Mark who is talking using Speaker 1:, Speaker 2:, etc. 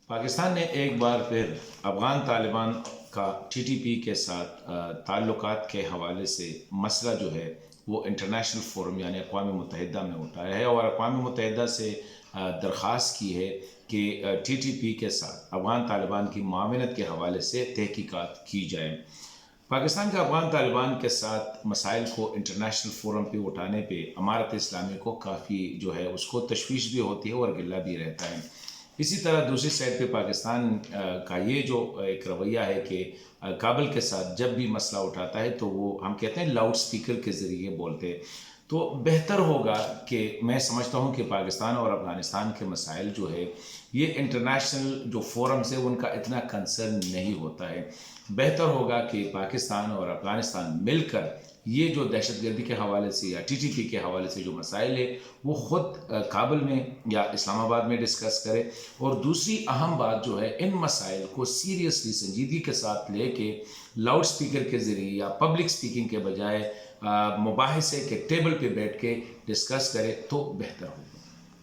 Speaker 1: پاکستان نے ایک بار پھر افغان طالبان کا ٹی ٹی پی کے ساتھ تعلقات کے حوالے سے مسئلہ جو ہے وہ انٹرنیشنل فورم یعنی اقوام متحدہ میں اٹھایا ہے اور اقوام متحدہ سے درخواست کی ہے کہ ٹی ٹی پی کے ساتھ افغان طالبان کی معاونت کے حوالے سے تحقیقات کی جائیں۔ پاکستان کا افغان طالبان کے ساتھ مسائل کو انٹرنیشنل فورم پہ اٹھانے پہ امارت اسلامی کو کافی جو ہے اس کو تشویش بھی ہوتی ہے اور گلہ بھی رہتا ہے۔ اسی طرح دوسری سائڈ پہ پاکستان کا یہ جو ایک رویہ ہے کہ کابل کے ساتھ جب بھی مسئلہ اٹھاتا ہے تو وہ ہم کہتے ہیں لاؤڈ سپیکر کے ذریعے بولتے ہیں۔ تو بہتر ہوگا کہ میں سمجھتا ہوں کہ پاکستان اور افغانستان کے مسائل جو ہے یہ انٹرنیشنل جو فورمز ہیں ان کا اتنا کنسرن نہیں ہوتا ہے۔ بہتر ہوگا کہ پاکستان اور افغانستان مل کر یہ جو دہشت گردی کے حوالے سے یا ٹی ٹی پی کے حوالے سے جو مسائل ہے وہ خود کابل میں یا اسلام آباد میں ڈسکس کرے، اور دوسری اہم بات جو ہے ان مسائل کو سیریسلی سنجیدگی کے ساتھ لے کے لاؤڈ سپیکر کے ذریعے یا پبلک سپیکنگ کے بجائے مباحثے کے ٹیبل پہ بیٹھ کے ڈسکس کرے تو بہتر ہوگا۔